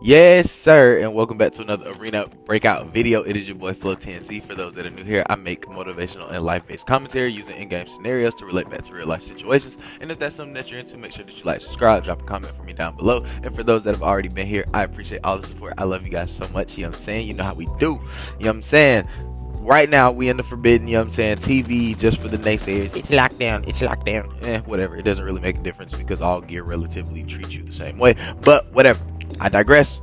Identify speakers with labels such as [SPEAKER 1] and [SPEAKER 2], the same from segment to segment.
[SPEAKER 1] Yes, sir, and welcome back to another Arena Breakout video. It is your boy Flo TNC. For those that are new here, I make motivational and life-based commentary using in-game scenarios to relate back to real-life situations. And if that's something that you're into, make sure that you like, subscribe, drop a comment for me down below. And for those that have already been here, I appreciate all the support. I love you guys so much. You know what I'm saying? You know how we do. You know what I'm saying? Right now, we in the forbidden, you know what I'm saying, TV, just for the naysayers. It's locked down. It's locked down. Whatever. It doesn't really make a difference because all gear relatively treats you the same way. But whatever. I digress.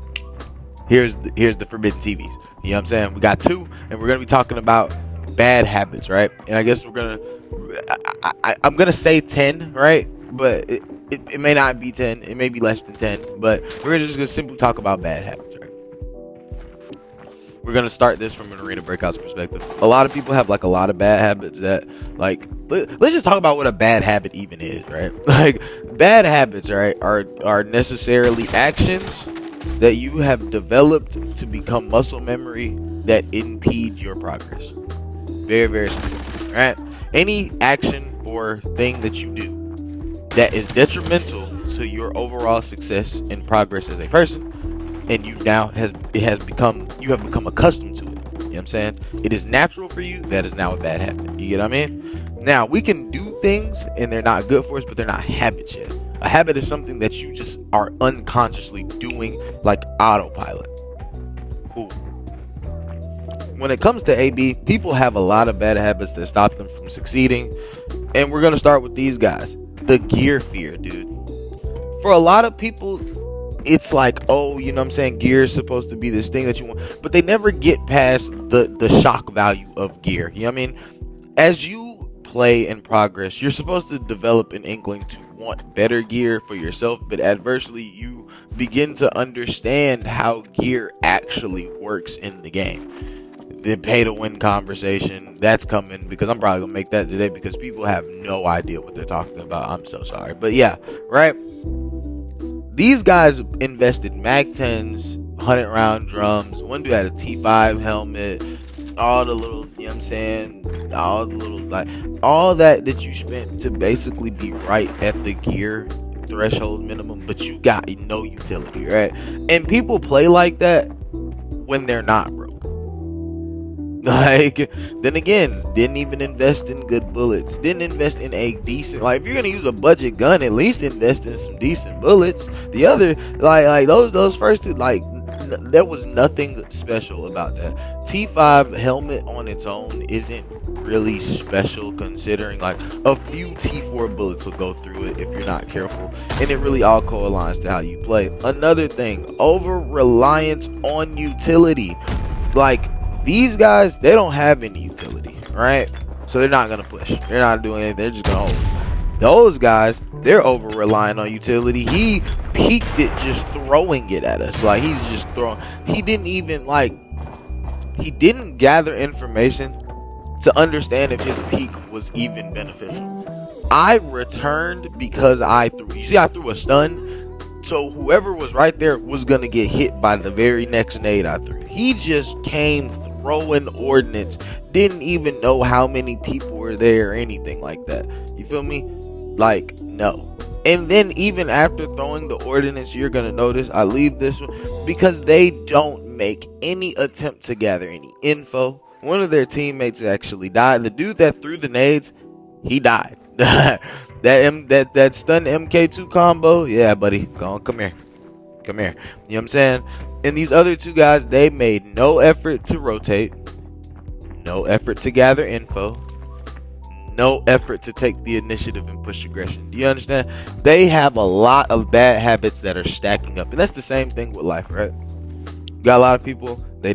[SPEAKER 1] Here's the forbidden TVs. You know what I'm saying? We got two, and we're gonna be talking about bad habits, right? And I guess I'm gonna say 10, right? But it may not be 10. It may be less than 10. But we're just gonna simply talk about bad habits, right? We're gonna start this from an Arena Breakout's perspective. A lot of people have like a lot of bad habits that like. Let's just talk about what a bad habit even is, right? Like bad habits, right, are necessarily actions that you have developed to become muscle memory that impede your progress. Very, very simple, right? Any action or thing that you do that is detrimental to your overall success and progress as a person, and you have become accustomed to it. You know what I'm saying? It is natural for you. That is now a bad habit. You get what I mean? Now we can do things and they're not good for us, but they're not habits yet. A habit is something that you just are unconsciously doing, like autopilot. Cool. When it comes to AB, people have a lot of bad habits that stop them from succeeding. And we're going to start with these guys. The gear fear, dude. For a lot of people, it's like, oh, you know what I'm saying, gear is supposed to be this thing that you want. But they never get past the shock value of gear. You know what I mean? As you play and progress, you're supposed to develop an inkling to want better gear for yourself, but adversely you begin to understand how gear actually works in the game. The pay to win conversation, that's coming, because I'm probably gonna make that today because people have no idea what they're talking about. I'm so sorry. But yeah, right, these guys invested mag 10s, 100 round drums. One dude had a T5 helmet, all the little, you know what I'm saying, all the little, like, all that you spent to basically be right at the gear threshold minimum, but you got no utility, right? And people play like that when they're not broke. Like, then again, didn't even invest in good bullets, didn't invest in a decent, like, if you're gonna use a budget gun, at least invest in some decent bullets. The other, like those first two, like, there was nothing special about that. T5 helmet on its own isn't really special, considering like a few T4 bullets will go through it if you're not careful, and it really all co-aligns to how you play. Another thing, over reliance on utility. Like, these guys, they don't have any utility, right? So they're not gonna push, they're not doing anything, they're just gonna hold. Those guys, they're over relying on utility. He peaked it just throwing it at us. Like, he's just throwing. He didn't even, like, he didn't gather information to understand if his peak was even beneficial. I returned because I threw. You see, I threw a stun, so whoever was right there was gonna get hit by the very next nade I threw. He just came throwing ordnance, didn't even know how many people were there or anything like that. You feel me? Like, no. And then even after throwing the ordnance, you're gonna notice I leave this one because they don't make any attempt to gather any info. One of their teammates actually died. The dude that threw the nades, he died. that stun MK2 combo, yeah, buddy, go on, come here. You know what I'm saying? And these other two guys, they made no effort to rotate, no effort to gather info, no effort to take the initiative and push aggression. Do you understand? They have a lot of bad habits that are stacking up, and that's the same thing with life, right? You got a lot of people, they're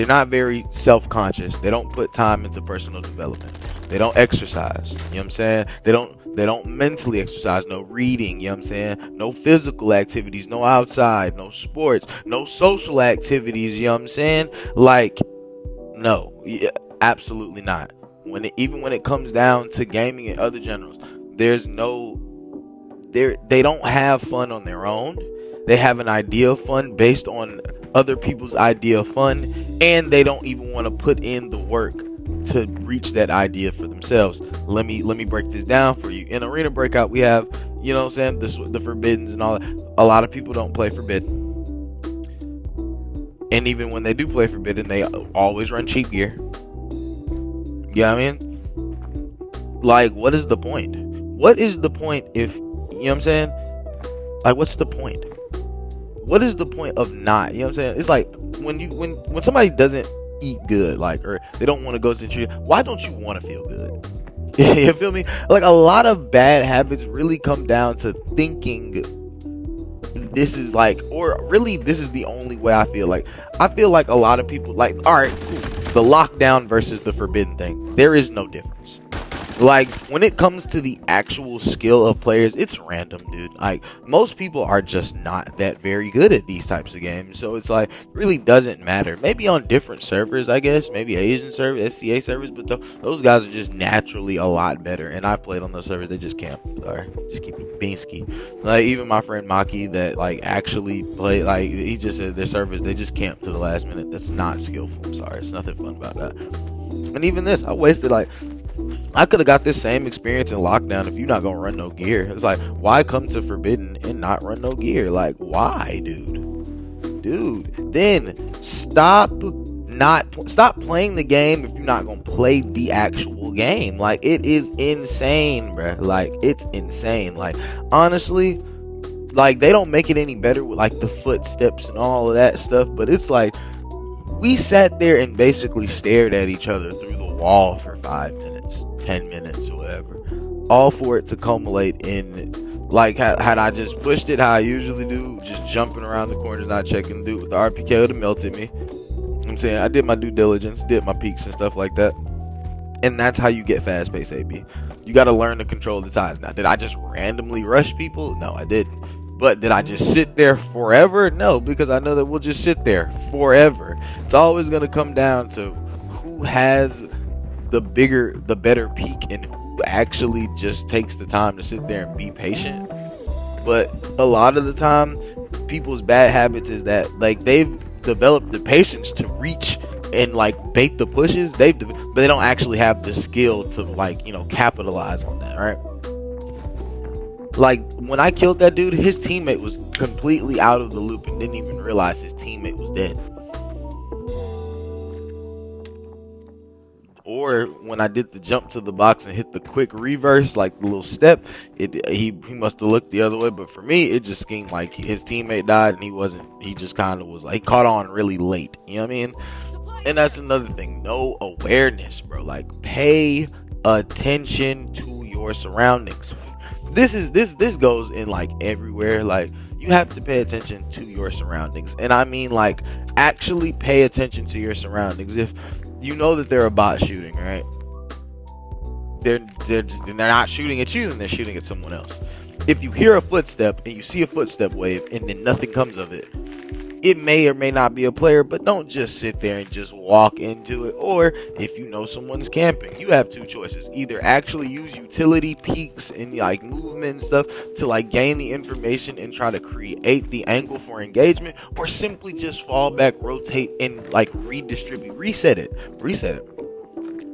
[SPEAKER 1] not very self-conscious. They don't put time into personal development. They don't exercise. You know what I'm saying? They don't mentally exercise. No reading. You know what I'm saying? No physical activities. No outside. No sports. No social activities. You know what I'm saying? Like, no, yeah, absolutely not. Even when it comes down to gaming and other generals, they don't have fun on their own. They have an idea of fun based on other people's idea of fun, and they don't even want to put in the work to reach that idea for themselves. Let me break this down for you. In Arena Breakout, we have You know what I'm saying? The Forbiddens and all that. A lot of people don't play Forbidden. And even when they do play Forbidden, they always run cheap gear. You know what I mean? Like, what is the point? What is the point if, you know what I'm saying? Like, what's the point? What is the point of not, you know what I'm saying? It's like when somebody doesn't eat good, like, or they don't want to go to the tree, why don't you want to feel good? You feel me? Like, a lot of bad habits really come down to thinking this is like, or really this is the only way. I feel like a lot of people, like, all right, cool, the lockdown versus the forbidden thing, there is no difference. Like, when it comes to the actual skill of players, it's random, dude. Like, most people are just not that very good at these types of games, so it's like, really doesn't matter. Maybe on different servers, I guess, maybe Asian servers, SCA servers, but those guys are just naturally a lot better. And I've played on those servers, they just camp, or just keep it beansky. Like, even my friend Maki that like actually played, like, he just said their servers, they just camp to the last minute. That's not skillful. I'm sorry, it's nothing fun about that. And even this, I wasted, like, I could have got this same experience in lockdown if you're not gonna run no gear. It's like, why come to forbidden and not run no gear? Like, why, dude? Then stop playing the game if you're not gonna play the actual game. Like, it is insane, bro. Like, it's insane. Like, honestly, like, they don't make it any better with like the footsteps and all of that stuff, but it's like, we sat there and basically stared at each other through the wall for 5 minutes, 10 minutes, or whatever, all for it to culminate in, like, had I just pushed it how I usually do, just jumping around the corners, not checking, dude with the RPK would have melted me. I'm saying, I did my due diligence, did my peaks and stuff like that, and that's how you get fast pace AB. You got to learn to control the tides. Now, did I just randomly rush people? No, I didn't. But did I just sit there forever? No, because I know that we'll just sit there forever. It's always going to come down to who has the better peak, and who actually just takes the time to sit there and be patient. But a lot of the time, people's bad habits is that, like, they've developed the patience to reach and like bait the pushes, but they don't actually have the skill to, like, you know, capitalize on that, right? Like, when I killed that dude, his teammate was completely out of the loop and didn't even realize his teammate was dead. Or when I did the jump to the box and hit the quick reverse, like the little step, he must have looked the other way. But for me, it just seemed like his teammate died and he just kind of was like, he caught on really late. You know what I mean? And that's another thing. No awareness, bro. Like, pay attention to your surroundings. This goes in like everywhere. Like, you have to pay attention to your surroundings, and I mean, like, actually pay attention to your surroundings. If you know that they're a bot shooting, right? They're not shooting at you, then they're shooting at someone else. If you hear a footstep and you see a footstep wave and then nothing comes of it, it may or may not be a player, but don't just sit there and just walk into it. Or if you know someone's camping, you have two choices. Either actually use utility peaks and like movement and stuff to like gain the information and try to create the angle for engagement, or simply just fall back, rotate, and like redistribute, reset it.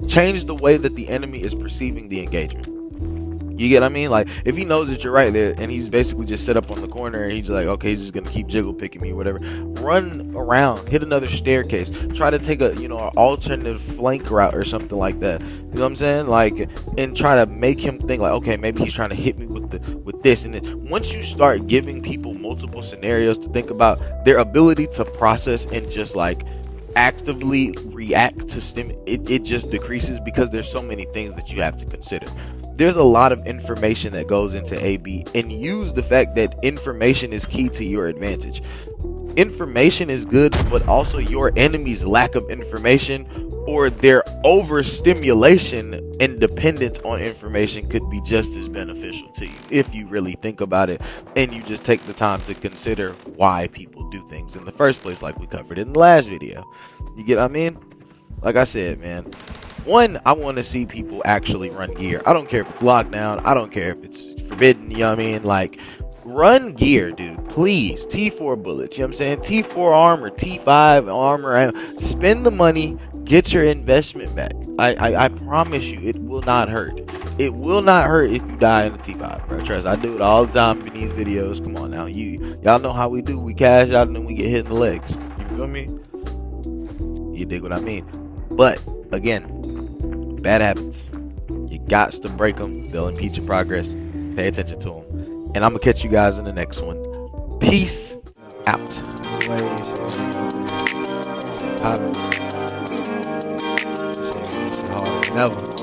[SPEAKER 1] Change the way that the enemy is perceiving the engagement. You get what I mean? Like, if he knows that you're right there and he's basically just set up on the corner and he's like, okay, he's just gonna keep jiggle picking me or whatever, run around, hit another staircase, try to take an alternative flank route or something like that. You know what I'm saying? Like, and try to make him think like, okay, maybe he's trying to hit me with this. And then once you start giving people multiple scenarios to think about, their ability to process and just like actively react to it just decreases, because there's so many things that you have to consider. There's a lot of information that goes into AB, and use the fact that information is key to your advantage. Information is good, but also your enemy's lack of information or their overstimulation and dependence on information could be just as beneficial to you if you really think about it and you just take the time to consider why people do things in the first place, like we covered in the last video. You get what I mean? Like I said, man, one, I want to see people actually run gear. I don't care if it's lockdown. I don't care if it's forbidden. You know what I mean? Like, run gear, dude. Please. T4 bullets. You know what I'm saying? T4 armor, T5 armor. Spend the money. Get your investment back. I promise you, it will not hurt. It will not hurt if you die in a T5, bro. Trust. I do it all the time in these videos. Come on now, y'all know how we do. We cash out and then we get hit in the legs. You feel me? You dig what I mean? But again, bad habits. You got to break them. They'll impede your progress. Pay attention to them. And I'm gonna catch you guys in the next one. Peace out. Never.